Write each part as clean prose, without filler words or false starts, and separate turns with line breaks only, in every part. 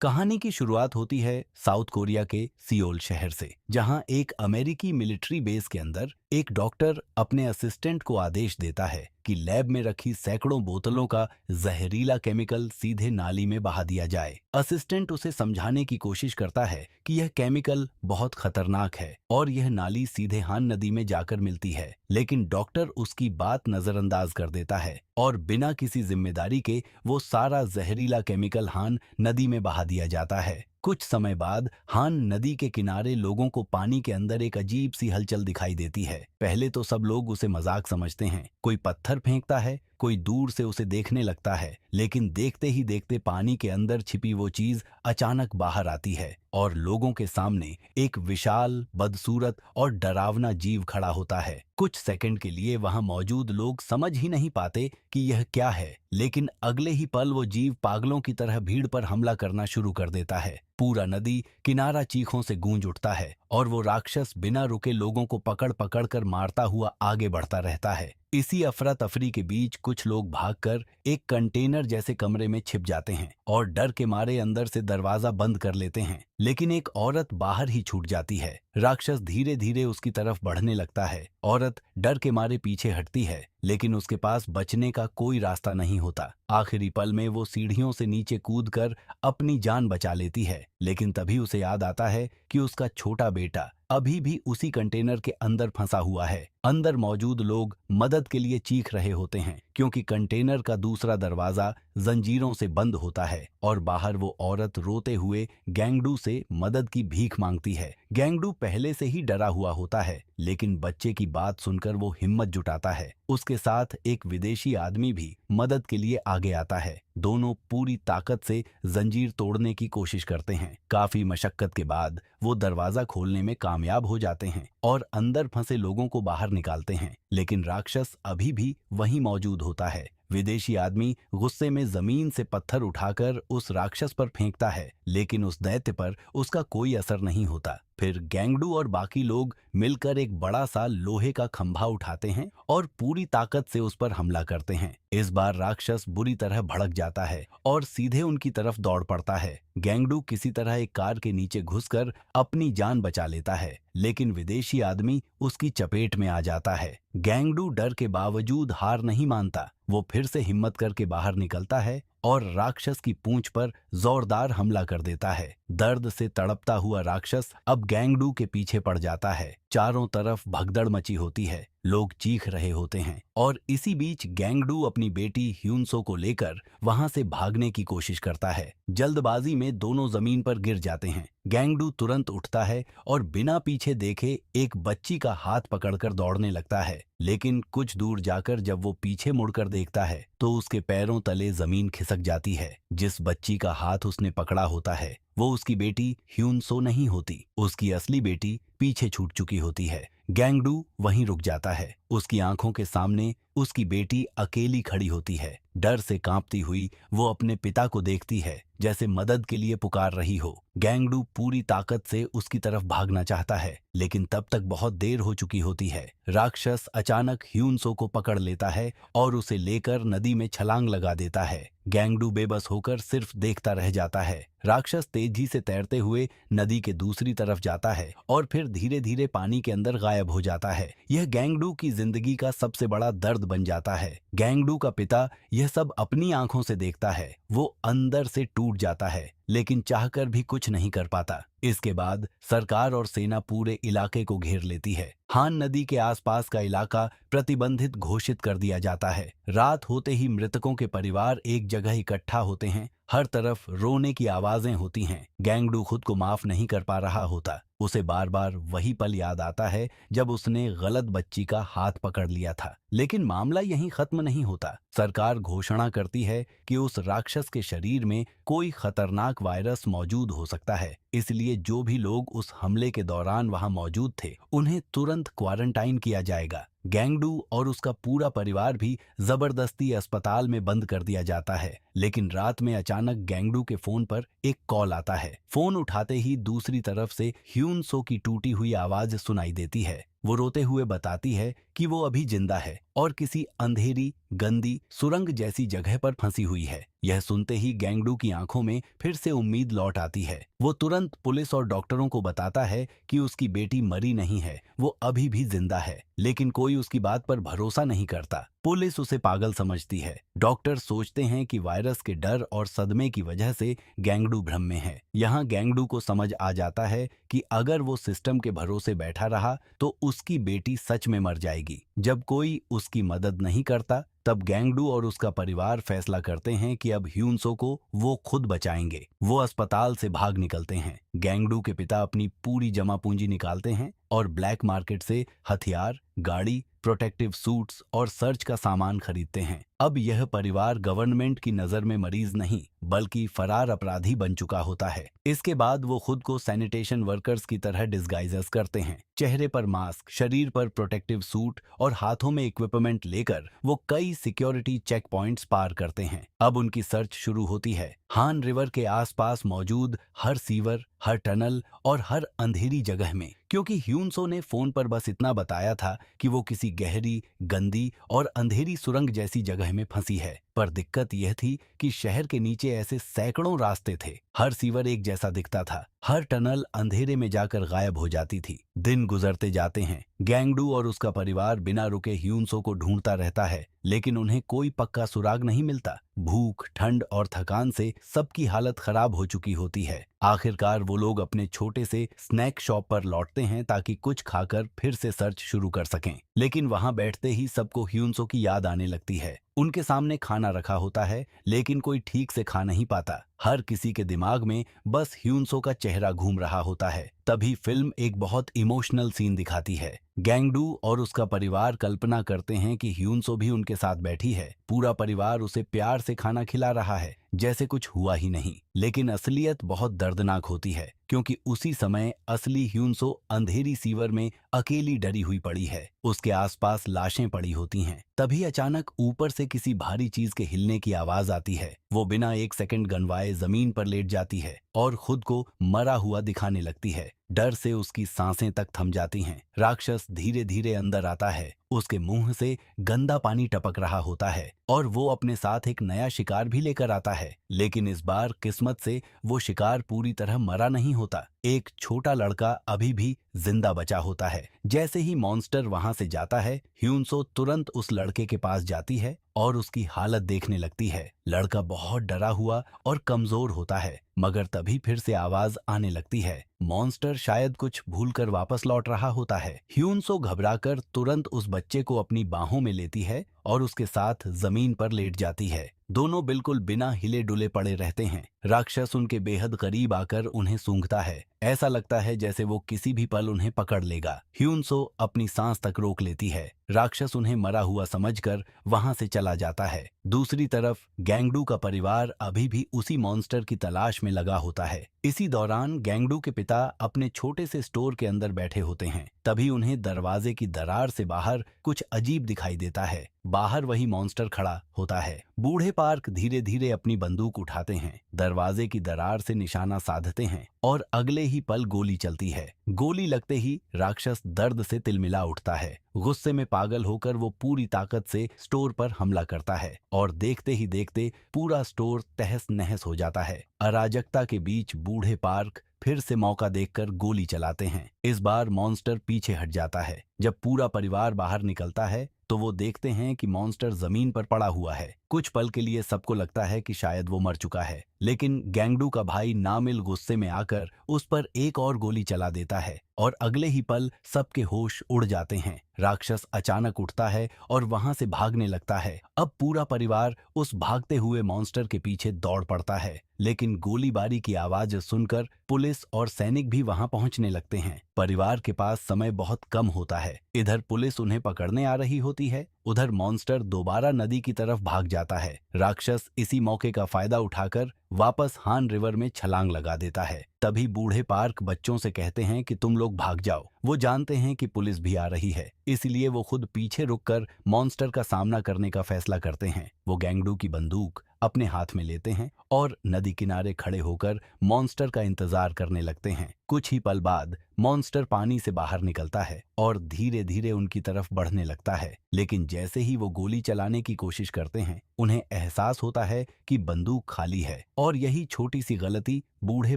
कहानी की शुरुआत होती है साउथ कोरिया के सियोल शहर से, जहां एक अमेरिकी मिलिट्री बेस के अंदर एक डॉक्टर अपने असिस्टेंट को आदेश देता है कि लैब में रखी सैकड़ों बोतलों का जहरीला केमिकल सीधे नाली में बहा दिया जाए। असिस्टेंट उसे समझाने की कोशिश करता है कि यह केमिकल बहुत खतरनाक है और यह नाली सीधे हान नदी में जाकर मिलती है, लेकिन डॉक्टर उसकी बात नजरअंदाज कर देता है और बिना किसी जिम्मेदारी के वो सारा जहरीला केमिकल हान नदी में बहा दिया जाता है। कुछ समय बाद हान नदी के किनारे लोगों को पानी के अंदर एक अजीब सी हलचल दिखाई देती है। पहले तो सब लोग उसे मजाक समझते हैं, कोई पत्थर फेंकता है, कोई दूर से उसे देखने लगता है, लेकिन देखते ही देखते पानी के अंदर छिपी वो चीज अचानक बाहर आती है और लोगों के सामने एक विशाल, बदसूरत और डरावना जीव खड़ा होता है। कुछ सेकंड के लिए वहां मौजूद लोग समझ ही नहीं पाते कि यह क्या है, लेकिन अगले ही पल वो जीव पागलों की तरह भीड़ पर हमला करना शुरू कर देता है। पूरा नदी किनारा चीखों से गूंज उठता है और वो राक्षस बिना रुके लोगों को पकड़ पकड़ कर मारता हुआ आगे बढ़ता रहता है। इसी अफरा तफरी के बीच कुछ लोग भागकर एक कंटेनर जैसे कमरे में छिप जाते हैं और डर के मारे अंदर से दरवाजा बंद कर लेते हैं, लेकिन एक औरत बाहर ही छूट जाती है। राक्षस धीरे धीरे उसकी तरफ बढ़ने लगता है। औरत डर के मारे पीछे हटती है, लेकिन उसके पास बचने का कोई रास्ता नहीं होता। आखिरी पल में वो सीढ़ियों से नीचे कूदकर अपनी जान बचा लेती है, लेकिन तभी उसे याद आता है कि उसका छोटा बेटा अभी भी उसी कंटेनर के अंदर फंसा हुआ है। अंदर मौजूद लोग मदद के लिए चीख रहे होते हैं, क्योंकि कंटेनर का दूसरा दरवाजा जंजीरों से बंद होता है और बाहर वो औरत रोते हुए गैंगडू से मदद की भीख मांगती है। गैंगडू पहले से ही डरा हुआ होता है, लेकिन बच्चे की बात सुनकर वो हिम्मत जुटाता है। उसके साथ एक विदेशी आदमी भी मदद के लिए आगे आता है। दोनों पूरी ताकत से जंजीर तोड़ने की कोशिश करते हैं। काफी मशक्कत के बाद वो दरवाजा खोलने में कामयाब हो जाते हैं और अंदर फंसे लोगों को बाहर निकालते हैं, लेकिन राक्षस अभी भी वहीं मौजूद होता है। विदेशी आदमी गुस्से में जमीन से पत्थर उठाकर उस राक्षस पर फेंकता है, लेकिन उस दैत्य पर उसका कोई असर नहीं होता। फिर गैंगडू और बाकी लोग मिलकर एक बड़ा सा लोहे का खंभा उठाते हैं और पूरी ताकत से उस पर हमला करते हैं। इस बार राक्षस बुरी तरह भड़क जाता है और सीधे उनकी तरफ दौड़ पड़ता है। गैंगडू किसी तरह एक कार के नीचे घुसकर अपनी जान बचा लेता है, लेकिन विदेशी आदमी उसकी चपेट में आ जाता है। गैंगडू डर के बावजूद हार नहीं मानता। वो फिर से हिम्मत करके बाहर निकलता है और राक्षस की पूंछ पर जोरदार हमला कर देता है। दर्द से तड़पता हुआ राक्षस अब गैंगडू के पीछे पड़ जाता है। चारों तरफ भगदड़ मची होती है, लोग चीख रहे होते हैं और इसी बीच गैंगडू अपनी बेटी ह्यूनसो को लेकर वहां से भागने की कोशिश करता है। जल्दबाजी में दोनों जमीन पर गिर जाते हैं। गैंगडू तुरंत उठता है और बिना पीछे देखे एक बच्ची का हाथ पकड़कर दौड़ने लगता है, लेकिन कुछ दूर जाकर जब वो पीछे मुड़कर देखता है तो उसके पैरों तले जमीन खिसक जाती है। जिस बच्ची का हाथ उसने पकड़ा होता है वो उसकी बेटी ह्यूनसो नहीं होती, उसकी असली बेटी पीछे छूट चुकी होती है। गैंगडू वहीं रुक जाता है। उसकी आंखों के सामने उसकी बेटी अकेली खड़ी होती है। डर से कांपती हुई वो अपने पिता को देखती है, जैसे मदद के लिए पुकार रही हो। गैंगडू पूरी ताकत से उसकी तरफ भागना चाहता है, लेकिन तब तक बहुत देर हो चुकी होती है। राक्षस अचानक ह्यूनसो को पकड़ लेता है और उसे लेकर नदी में छलांग लगा देता है। गैंगडू बेबस होकर सिर्फ देखता रह जाता है। राक्षस तेजी से तैरते हुए नदी के दूसरी तरफ जाता है और फिर धीरे धीरे पानी के अंदर गायब हो जाता है। यह गैंगडू की जिंदगी का सबसे बड़ा दर्द बन जाता है। गैंगडू का पिता यह सब अपनी आंखों से देखता है। वो अंदर से टूट जाता है, लेकिन चाहकर भी कुछ नहीं कर पाता। इसके बाद सरकार और सेना पूरे इलाके को घेर लेती है। हान नदी के आसपास का इलाका प्रतिबंधित घोषित कर दिया जाता है। रात होते ही मृतकों के परिवार एक जगह इकट्ठा होते हैं। हर तरफ रोने की आवाजें होती हैं। गैंगडू खुद को माफ नहीं कर पा रहा होता। उसे बार बार वही पल याद आता है जब उसने गलत बच्ची का हाथ पकड़ लिया था। लेकिन मामला यहीं खत्म नहीं होता। सरकार घोषणा करती है कि उस राक्षस के शरीर में कोई खतरनाक वायरस मौजूद हो सकता है, इसलिए जो भी लोग उस हमले के दौरान वहां मौजूद थे उन्हें तुरंत क्वारंटाइन किया जाएगा। गैंगडू और उसका पूरा परिवार भी जबरदस्ती अस्पताल में बंद कर दिया जाता है। लेकिन रात में अचानक गैंगडू के फोन पर एक कॉल आता है। फोन उठाते ही दूसरी तरफ से ह्यूनसो की टूटी हुई आवाज सुनाई देती है। वो रोते हुए बताती है कि वो अभी जिंदा है और किसी अंधेरी गंदी सुरंग जैसी जगह पर फंसी हुई है। यह सुनते ही गैंगडू की आंखों में फिर से उम्मीद लौट आती है। वो तुरंत पुलिस और डॉक्टरों को बताता है कि उसकी बेटी मरी नहीं है, वो अभी भी जिंदा है। लेकिन कोई उसकी बात पर भरोसा नहीं करता। पुलिस उसे पागल समझती है। डॉक्टर सोचते हैं कि वायरस के डर और सदमे की वजह से गैंगडू भ्रम में है। यहाँ गैंगडू को समझ आ जाता है कि अगर वो सिस्टम के भरोसे बैठा रहा तो उसकी बेटी सच में मर जाएगी। जब कोई उसकी मदद नहीं करता तब गैंगडू और उसका परिवार फैसला करते हैं कि अब ह्यूनसो को वो खुद बचाएंगे। वो अस्पताल से भाग निकलते हैं। गैंगडू के पिता अपनी पूरी जमा पूंजी निकालते हैं और ब्लैक मार्केट से हथियार, गाड़ी, प्रोटेक्टिव सूट्स और सर्च का सामान खरीदते हैं। अब यह परिवार गवर्नमेंट की नजर में मरीज नहीं बल्कि फरार अपराधी बन चुका होता है। इसके बाद वो खुद को सैनिटेशन वर्कर्स की तरह डिस्गाइजेस करते हैं। चेहरे पर मास्क, शरीर पर प्रोटेक्टिव सूट और हाथों में इक्विपमेंट लेकर वो कई सिक्योरिटी चेक पॉइंट्स पार करते हैं। अब उनकी सर्च शुरू होती है। हान रिवर के आसपास मौजूद हर सीवर, हर टनल और हर अंधेरी जगह में, क्योंकि ह्यूनसो ने फोन पर बस इतना बताया था कि वो किसी गहरी, गंदी और अंधेरी सुरंग जैसी जगह में फंसी है। पर दिक्कत यह थी कि शहर के नीचे ऐसे सैकड़ों रास्ते थे। हर सीवर एक जैसा दिखता था, हर टनल अंधेरे में जाकर गायब हो जाती थी। दिन गुजरते जाते हैं। गैंगडू और उसका परिवार बिना रुके ह्यूनसो को ढूंढता रहता है, लेकिन उन्हें कोई पक्का सुराग नहीं मिलता। भूख, ठंड और थकान से सबकी हालत खराब हो चुकी होती है। आखिरकार वो लोग अपने छोटे से स्नैक शॉप पर लौटते हैं ताकि कुछ खाकर फिर से सर्च शुरू कर सकें। लेकिन वहां बैठते ही सबको ह्यूनसो की याद आने लगती है। उनके सामने खाना रखा होता है, लेकिन कोई ठीक से खा नहीं पाता। हर किसी के दिमाग में बस ह्यूनसो का चेहरा घूम रहा होता है। तभी फिल्म एक बहुत इमोशनल सीन दिखाती है। गैंगडू और उसका परिवार कल्पना करते हैं कि ह्यूनसो भी उनके साथ बैठी है। पूरा परिवार उसे प्यार से खाना खिला रहा है, जैसे कुछ हुआ ही नहीं। लेकिन असलियत बहुत दर्दनाक होती है, क्योंकि उसी समय असली ह्यूनसो अंधेरी सीवर में अकेली डरी हुई पड़ी है। उसके आसपास लाशें पड़ी होती हैं। तभी अचानक ऊपर से किसी भारी चीज के हिलने की आवाज आती है। वो बिना एक सेकंड गनवाए जमीन पर लेट जाती है और खुद को मरा हुआ दिखाने लगती है। डर से उसकी सांसें तक थम जाती हैं। राक्षस धीरे धीरे अंदर आता है। उसके मुंह से गंदा पानी टपक रहा होता है और वो अपने साथ एक नया शिकार भी लेकर आता है। लेकिन इस बार किस्मत से वो शिकार पूरी तरह मरा नहीं होता। एक छोटा लड़का अभी भी जिंदा बचा होता है। जैसे ही मॉन्स्टर वहां से जाता है, ह्यूनसो तुरंत उस लड़के के पास जाती है और उसकी हालत देखने लगती है। लड़का बहुत डरा हुआ और कमजोर होता है, मगर तभी फिर से आवाज आने लगती है। मॉन्स्टर शायद कुछ भूलकर वापस लौट रहा होता है। ह्यूनसो घबराकर तुरंत उस बच्चे को अपनी बाहों में लेती है और उसके साथ जमीन पर लेट जाती है। दोनों बिल्कुल बिना हिले डुले पड़े रहते हैं। राक्षस उनके बेहद करीब आकर उन्हें सूंघता है। ऐसा लगता है जैसे वो किसी भी पल उन्हें पकड़ लेगा। ह्यूनसो अपनी सांस तक रोक लेती है। राक्षस उन्हें मरा हुआ समझकर वहां से चला जाता है। दूसरी तरफ गैंगडू का परिवार अभी भी उसी मॉन्स्टर की तलाश में लगा होता है। इसी दौरान गैंगडू के पिता अपने छोटे से स्टोर के अंदर बैठे होते हैं। तभी उन्हें दरवाजे की दरार से बाहर कुछ अजीब दिखाई देता है। बाहर वही मॉन्स्टर खड़ा होता है। बूढ़े पार्क धीरे धीरे अपनी बंदूक उठाते हैं, दरवाजे की दरार से निशाना साधते हैं और अगले ही पल गोली चलती है। गोली लगते ही राक्षस दर्द से तिलमिला उठता है। गुस्से में पागल होकर वो पूरी ताकत से स्टोर पर हमला करता है और देखते ही देखते पूरा स्टोर तहस नहस हो जाता है। अराजकता के बीच बूढ़े पार्क फिर से मौका देखकर गोली चलाते हैं। इस बार मॉन्स्टर पीछे हट जाता है। जब पूरा परिवार बाहर निकलता है तो वो देखते हैं कि मॉन्स्टर जमीन पर पड़ा हुआ है। कुछ पल के लिए सबको लगता है कि शायद वो मर चुका है, लेकिन गैंगडू का भाई नामिल गुस्से में आकर उस पर एक और गोली चला देता है और अगले ही पल सबके होश उड़ जाते हैं। राक्षस अचानक उठता है और वहां से भागने लगता है। अब पूरा परिवार उस भागते हुए मॉन्स्टर के पीछे दौड़ पड़ता है, लेकिन गोलीबारी की आवाज सुनकर पुलिस और सैनिक भी वहां पहुंचने लगते हैं। परिवार के पास समय बहुत कम होता है। इधर पुलिस उन्हें पकड़ने आ रही होती है, उधर मॉन्स्टर दोबारा नदी की तरफ भाग जाता है। राक्षस इसी मौके का फायदा उठाकर वापस हान रिवर में छलांग लगा देता है। तभी बूढ़े पार्क बच्चों से कहते हैं कि तुम लोग भाग जाओ। वो जानते हैं कि पुलिस भी आ रही है, इसलिए वो खुद पीछे रुककर मॉन्स्टर का सामना करने का फैसला करते हैं। वो गैंगडू की बंदूक अपने हाथ में लेते हैं और नदी किनारे खड़े होकर मॉन्स्टर का इंतजार करने लगते हैं। कुछ ही पल बाद मॉन्स्टर पानी से बाहर निकलता है और धीरे धीरे उनकी तरफ बढ़ने लगता है, लेकिन जैसे ही वो गोली चलाने की कोशिश करते हैं उन्हें एहसास होता है कि बंदूक खाली है और यही छोटी सी गलती बूढ़े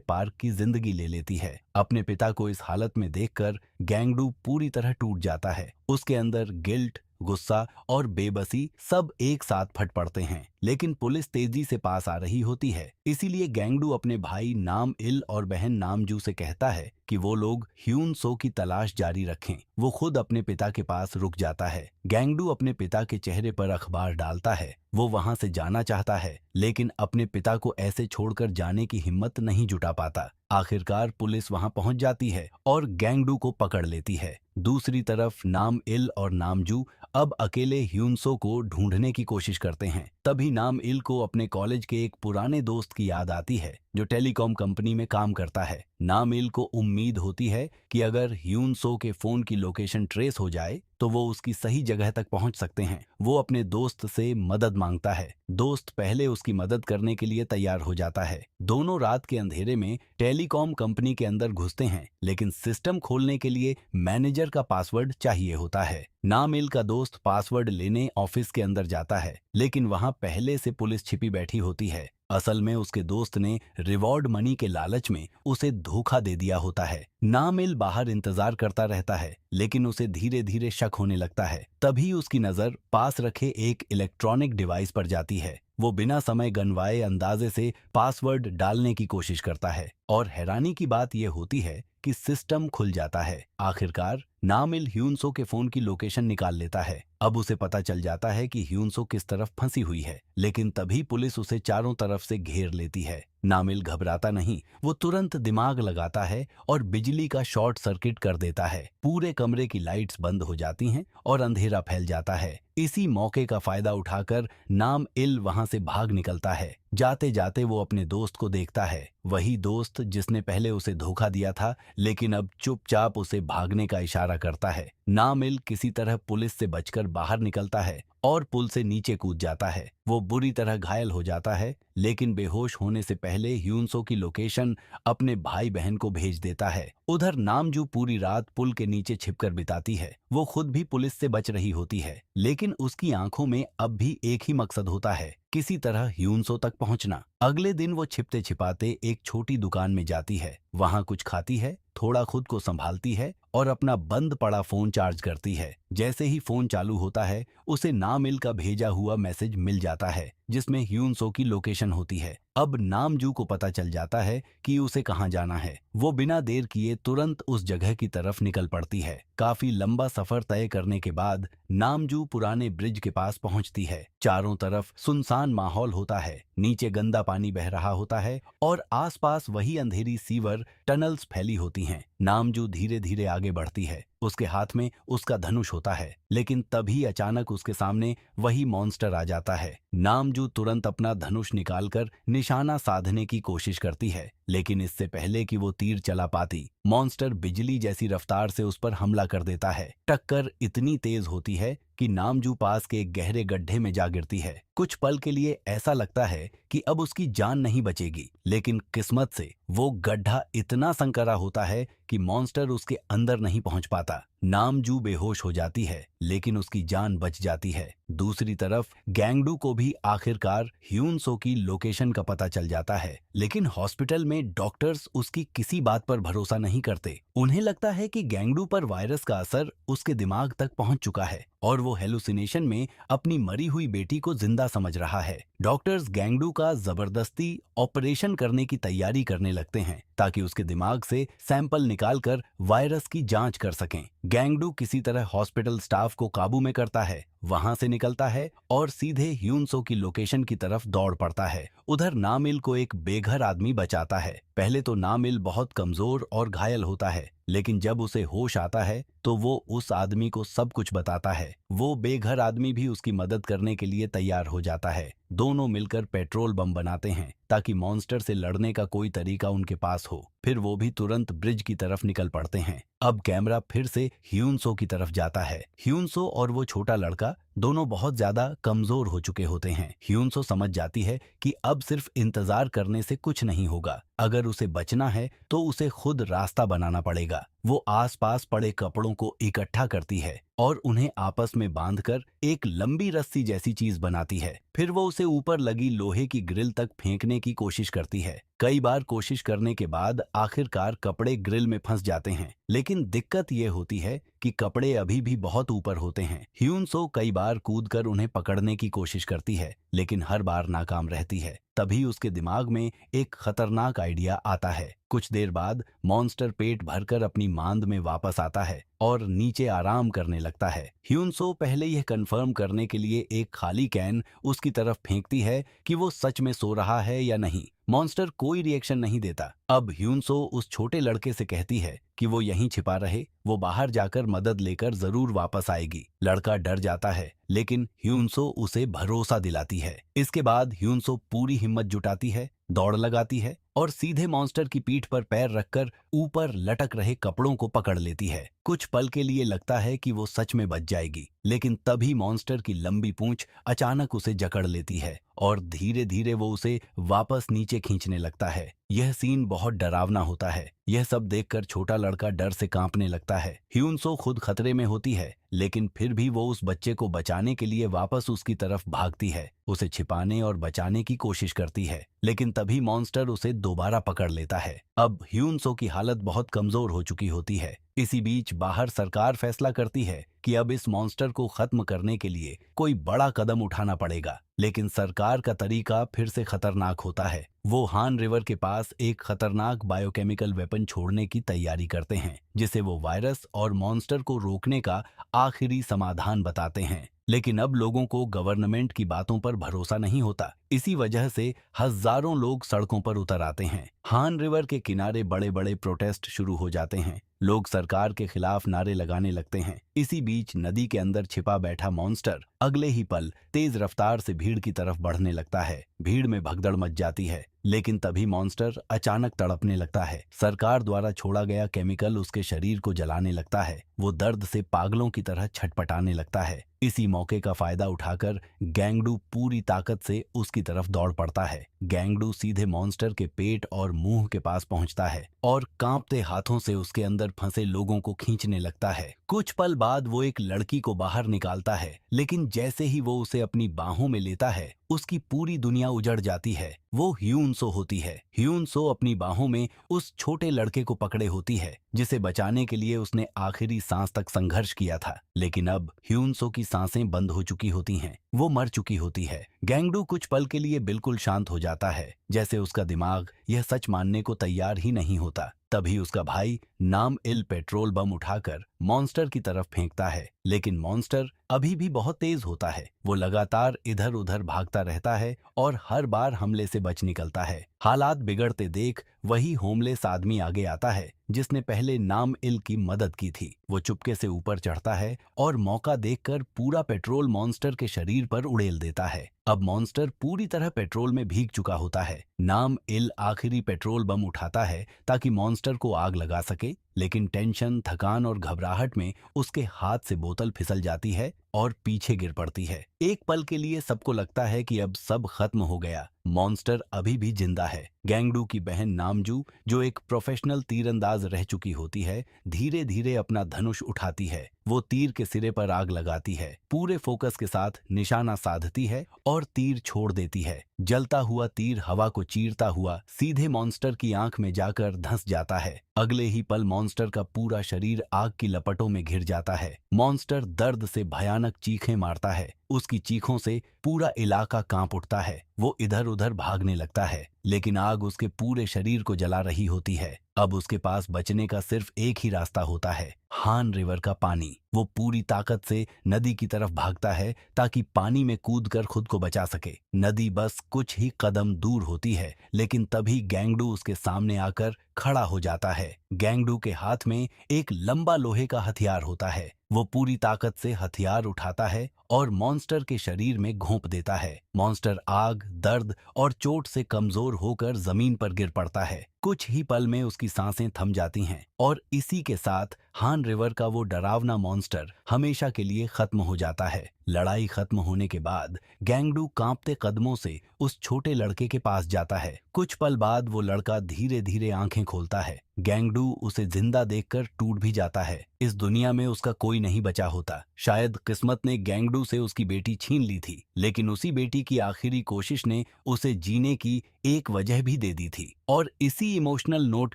पार्क की जिंदगी ले लेती है। अपने पिता को इस हालत में देखकर गैंगडू पूरी तरह टूट जाता है। उसके अंदर गिल्ट, गुस्सा और बेबसी सब एक साथ फट पड़ते हैं, लेकिन पुलिस तेजी से पास आ रही होती है। इसीलिए गैंगडू अपने भाई नाम इल और बहन नामजू से कहता है कि वो लोग ह्यून सो की तलाश जारी रखें। वो खुद अपने पिता के पास रुक जाता है। गैंगडू अपने पिता के चेहरे पर अखबार डालता है। वो वहां से जाना चाहता है, लेकिन अपने पिता को ऐसे छोड़कर जाने की हिम्मत नहीं जुटा पाता। आखिरकार पुलिस वहां पहुंच जाती है और गैंगडू को पकड़ लेती है। दूसरी तरफ नाम इल और नामजू अब अकेले ह्यूनसो को ढूंढने की कोशिश करते हैं। तभी नाम इल को अपने कॉलेज के एक पुराने दोस्त की याद आती है जो टेलीकॉम कंपनी में काम करता है। नाम इल को उम्मीद होती है कि अगर ह्यूनसो के फोन की लोकेशन ट्रेस हो जाए तो वो उसकी सही जगह तक पहुंच सकते हैं। वो अपने दोस्त से मदद मांगता है। दोस्त पहले उसकी मदद करने के लिए तैयार हो जाता है। दोनों रात के अंधेरे में टेलीकॉम कंपनी के अंदर घुसते हैं, लेकिन सिस्टम खोलने के लिए मैनेजर का पासवर्ड चाहिए होता है। नामिल का दोस्त पासवर्ड लेने ऑफिस के अंदर जाता है, लेकिन वहां पहले से पुलिस छिपी बैठी होती है। असल में उसके दोस्त ने रिवॉर्ड मनी के लालच में उसे धोखा दे दिया होता है। नामिल बाहर इंतजार करता रहता है, लेकिन उसे धीरे धीरे शक होने लगता है। तभी उसकी नजर पास रखे एक इलेक्ट्रॉनिक डिवाइस पर जाती है। वो बिना समय गंवाए अंदाजे से पासवर्ड डालने की कोशिश करता है और हैरानी की बात यह होती है कि सिस्टम खुल जाता है। आखिरकार नामिल ह्यूनसो के फोन की लोकेशन निकाल लेता है। अब उसे पता चल जाता है कि ह्यूनसो किस तरफ फंसी हुई है, लेकिन तभी पुलिस उसे चारों तरफ से घेर लेती है। नामिल घबराता नहीं, वो तुरंत दिमाग लगाता है और बिजली का शॉर्ट सर्किट कर देता है। पूरे कमरे की लाइट्स बंद हो जाती हैं और अंधेरा फैल जाता है। इसी मौके का फायदा उठाकर नाम इल वहां से भाग निकलता है। जाते जाते वो अपने दोस्त को देखता है, वही दोस्त जिसने पहले उसे धोखा दिया था, लेकिन अब चुपचाप उसे भागने का इशारा करता है। नामिल किसी तरह पुलिस से बचकर बाहर निकलता है और पुल से नीचे कूद जाता है। वो बुरी तरह घायल हो जाता है, लेकिन बेहोश होने से पहले ह्यूनसो की लोकेशन अपने भाई बहन को भेज देता है। उधर नामजू पूरी रात पुल के नीचे छिपकर बिताती है। वो खुद भी पुलिस से बच रही होती है, लेकिन उसकी आंखों में अब भी एक ही मकसद होता है, किसी तरह ह्यूनसो तक पहुंचना। अगले दिन वो छिपते छिपाते एक छोटी दुकान में जाती है। वहां कुछ खाती है, थोड़ा खुद को संभालती है और अपना बंद पड़ा फोन चार्ज करती है। जैसे ही फोन चालू होता है, उसे नामिल का भेजा हुआ मैसेज मिल जाता है, जिसमें ह्यूनसो की लोकेशन होती है। अब नामजू को पता चल जाता है कि उसे कहां जाना है। वो बिना देर किए तुरंत उस जगह की तरफ निकल पड़ती है। काफी लंबा सफर तय करने के बाद नामजू पुराने ब्रिज के पास पहुंचती है। चारों तरफ सुनसान माहौल होता है, नीचे गंदा पानी बह रहा होता है और आसपास वही अंधेरी सीवर टनल्स फैली होती हैं। नामजू धीरे धीरे आगे बढ़ती है। उसके हाथ में उसका धनुष होता है, लेकिन तभी अचानक उसके सामने वही मॉन्स्टर आ जाता है। नामजू तुरंत अपना धनुष निकालकर निशाना साधने की कोशिश करती है, लेकिन इससे पहले कि वो तीर चला पाती, मॉन्स्टर बिजली जैसी रफ्तार से उस पर हमला कर देता है। टक्कर इतनी तेज होती है कि नामजू पास के एक गहरे गड्ढे में जा गिरती है। कुछ पल के लिए ऐसा लगता है कि अब उसकी जान नहीं बचेगी, लेकिन किस्मत से वो गड्ढा इतना संकरा होता है कि मॉन्स्टर उसके अंदर नहीं पहुंच पाता। नामजू बेहोश हो जाती है, लेकिन उसकी जान बच जाती है। दूसरी तरफ गैंगडू को भी आखिरकार ह्यूनसो की लोकेशन का पता चल जाता है, लेकिन हॉस्पिटल में डॉक्टर्स उसकी किसी बात पर भरोसा नहीं करते। उन्हें लगता है कि गैंगडू पर वायरस का असर उसके दिमाग तक पहुंच चुका है और वो हेलुसिनेशन में अपनी मरी हुई बेटी को जिंदा समझ रहा है। डॉक्टर्स गैंगडू का जबरदस्ती ऑपरेशन करने की तैयारी करने लगते हैं ताकि उसके दिमाग से सैंपल निकालकर वायरस की जांच कर सकें। गैंगडू किसी तरह हॉस्पिटल स्टाफ को काबू में करता है, वहां से निकलता है और सीधे ह्यूनसो की लोकेशन की तरफ दौड़ पड़ता है। उधर नामिल को एक बेघर आदमी बचाता है। पहले तो नामिल बहुत कमजोर और घायल होता है, लेकिन जब उसे होश आता है तो वो उस आदमी को सब कुछ बताता है। वो बेघर आदमी भी उसकी मदद करने के लिए तैयार हो जाता है। दोनों मिलकर पेट्रोल बम बनाते हैं ताकि मॉन्स्टर से लड़ने का कोई तरीका उनके पास हो। फिर वो भी तुरंत ब्रिज की तरफ निकल पड़ते हैं। अब कैमरा फिर से ह्यूनसो की तरफ जाता है। ह्यूनसो और वो छोटा लड़का दोनों बहुत ज्यादा कमजोर हो चुके होते हैं। ह्यूनसो समझ जाती है कि अब सिर्फ इंतजार करने से कुछ नहीं होगा। अगर उसे बचना है तो उसे खुद रास्ता बनाना पड़ेगा। वो आसपास पड़े कपड़ों को इकट्ठा करती है और उन्हें आपस में बांधकर एक लंबी रस्सी जैसी चीज बनाती है। फिर वो उसे ऊपर लगी लोहे की ग्रिल तक फेंकने की कोशिश करती है। कई बार कोशिश करने के बाद आखिरकार कपड़े ग्रिल में फंस जाते हैं, लेकिन दिक्कत ये होती है कि कपड़े अभी भी बहुत ऊपर होते हैं। ह्यूनसो कई बार कूदकर उन्हें पकड़ने की कोशिश करती है, लेकिन हर बार नाकाम रहती है। तभी उसके दिमाग में एक खतरनाक आइडिया आता है। कुछ देर बाद मॉन्स्टर पेट भरकर अपनी मांद में वापस आता है और नीचे आराम करने लगता है। ह्यूनसो पहले यह कंफर्म करने के लिए एक खाली कैन उसकी तरफ फेंकती है कि वो सच में सो रहा है या नहीं। मॉन्स्टर कोई रिएक्शन नहीं देता। अब ह्यूनसो उस छोटे लड़के से कहती है कि वो यहीं छिपा रहे, वो बाहर जाकर मदद लेकर जरूर वापस आएगी। लड़का डर जाता है, लेकिन ह्यूनसो उसे भरोसा दिलाती है। इसके बाद ह्यूनसो पूरी हिम्मत जुटाती है, दौड़ लगाती है और सीधे मॉन्स्टर की पीठ पर पैर रखकर ऊपर लटक रहे कपड़ों को पकड़ लेती है। कुछ पल के लिए लगता है कि वो सच में बच जाएगी, लेकिन तभी मॉन्स्टर की लंबी पूंछ अचानक उसे जकड़ लेती है और धीरे धीरे वो उसे वापस नीचे खींचने लगता है। यह सीन बहुत डरावना होता है। यह सब देखकर छोटा लड़का डर से कांपने लगता है। ह्यूनसो खुद खतरे में होती है, लेकिन फिर भी वो उस बच्चे को बचाने के लिए वापस उसकी तरफ भागती है, उसे छिपाने और बचाने की कोशिश करती है। लेकिन तभी मॉन्स्टर उसे दोबारा पकड़ लेता है। अब ह्यूनसो की हालत बहुत कमजोर हो चुकी होती है। इसी बीच बाहर सरकार फैसला करती है कि अब इस मॉन्स्टर को खत्म करने के लिए कोई बड़ा कदम उठाना पड़ेगा। लेकिन सरकार का तरीका फिर से खतरनाक होता है। वो हान रिवर के पास एक खतरनाक बायोकेमिकल वेपन छोड़ने की तैयारी करते हैं, जिसे वो वायरस और मॉन्स्टर को रोकने का आखिरी समाधान बताते हैं। लेकिन अब लोगों को गवर्नमेंट की बातों पर भरोसा नहीं होता। इसी वजह से हजारों लोग सड़कों पर उतर आते हैं। हान रिवर के किनारे बड़े बड़े प्रोटेस्ट शुरू हो जाते हैं। लोग सरकार के खिलाफ नारे लगाने लगते हैं। इसी बीच नदी के अंदर छिपा बैठा मॉन्स्टर अगले ही पल तेज रफ्तार से भीड़ की तरफ बढ़ने लगता है। भीड़ में भगदड़ मच जाती है, लेकिन तभी मॉन्स्टर अचानक तड़पने लगता है। सरकार द्वारा छोड़ा गया केमिकल उसके शरीर को जलाने लगता है। वो दर्द से पागलों की तरह छटपटाने लगता है। इसी मौके का फायदा उठाकर गैंगडू पूरी ताकत से उसकी तरफ दौड़ पड़ता है। गैंगडू सीधे मॉन्स्टर के पेट और मुंह के पास पहुंचता है और कांपते हाथों से उसके अंदर फंसे लोगों को खींचने लगता है। कुछ पल बाद वो एक लड़की को बाहर निकालता है, लेकिन जैसे ही वो उसे अपनी बाहों में लेता है, उसकी पूरी दुनिया उजड़ जाती है। वो ह्यूनसो होती है। ह्यूनसो अपनी बाहों में उस छोटे लड़के को पकड़े होती है, जिसे बचाने के लिए उसने आखिरी सांस तक संघर्ष किया था। लेकिन अब ह्यूनसो की सांसें बंद हो चुकी होती हैं। वो मर चुकी होती है। गैंगडू कुछ पल के लिए बिल्कुल शांत हो जाता है, जैसे उसका दिमाग यह सच मानने को तैयार ही नहीं होता। तभी उसका भाई नाम इल पेट्रोल बम उठाकर मॉन्स्टर की तरफ फेंकता है, लेकिन मॉन्स्टर अभी भी बहुत तेज होता है। वो लगातार इधर उधर भागता रहता है और हर बार हमले से बच निकलता है। हालात बिगड़ते देख वही होमलेस आदमी आगे आता है, जिसने पहले नाम इल की मदद की थी। वो चुपके से ऊपर चढ़ता है और मौका देखकर पूरा पेट्रोल मॉन्स्टर के शरीर पर उड़ेल देता है। अब मॉन्स्टर पूरी तरह पेट्रोल में भीग चुका होता है। नाम इल आखिरी पेट्रोल बम उठाता है ताकि मॉन्स्टर को आग लगा सके, लेकिन टेंशन, थकान और घबराहट में उसके हाथ से बोतल फिसल जाती है और पीछे गिर पड़ती है। एक पल के लिए सबको लगता है कि अब सब खत्म हो गया। मॉन्स्टर अभी भी जिंदा है। गैंगडू की बहन नामजू, जो एक प्रोफेशनल तीरंदाज रह चुकी होती है, धीरे धीरे अपना धनुष उठाती है। वो तीर के सिरे पर आग लगाती है, पूरे फोकस के साथ निशाना साधती है और तीर छोड़ देती है। जलता हुआ तीर हवा को चीरता हुआ सीधे मॉन्स्टर की आंख में जाकर धंस जाता है। अगले ही पल मॉन्स्टर का पूरा शरीर आग की लपटों में घिर जाता है। मॉन्स्टर दर्द से भयानक चीखें मारता है। उसकी चीखों से पूरा इलाका कांप उठता है। वो इधर उधर भागने लगता है, लेकिन आग उसके पूरे शरीर को जला रही होती है। अब उसके पास बचने का सिर्फ एक ही रास्ता होता है, हान रिवर का पानी। वो पूरी ताकत से नदी की तरफ भागता है ताकि पानी में कूदकर खुद को बचा सके। नदी बस कुछ ही कदम दूर होती है, लेकिन तभी गैंगडू उसके सामने आकर खड़ा हो जाता है। गैंगडू के हाथ में एक लंबा लोहे का हथियार होता है। वो पूरी ताकत से हथियार उठाता है और मॉन्स्टर के शरीर में घोंप देता है। मॉन्स्टर आग, दर्द और चोट से कमजोर होकर जमीन पर गिर पड़ता है। कुछ ही पल में उसकी सांसें थम जाती हैं और इसी के साथ हान रिवर का वो डरावना मॉन्स्टर हमेशा के लिए खत्म हो जाता है। लड़ाई खत्म होने के बाद गैंगडू कांपते कदमों से उस छोटे लड़के के पास जाता है। कुछ पल बाद वो लड़का धीरे धीरे आंखें खोलता है। गैंगडू उसे जिंदा देखकर टूट भी जाता है। इस दुनिया में उसका कोई नहीं बचा होता। शायद किस्मत ने गैंगडू से उसकी बेटी छीन ली थी, लेकिन उसी बेटी की आखिरी कोशिश ने उसे जीने की एक वजह भी दे दी थी। और इसी इमोशनल नोट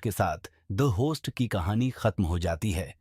के साथ द होस्ट की कहानी खत्म हो जाती है।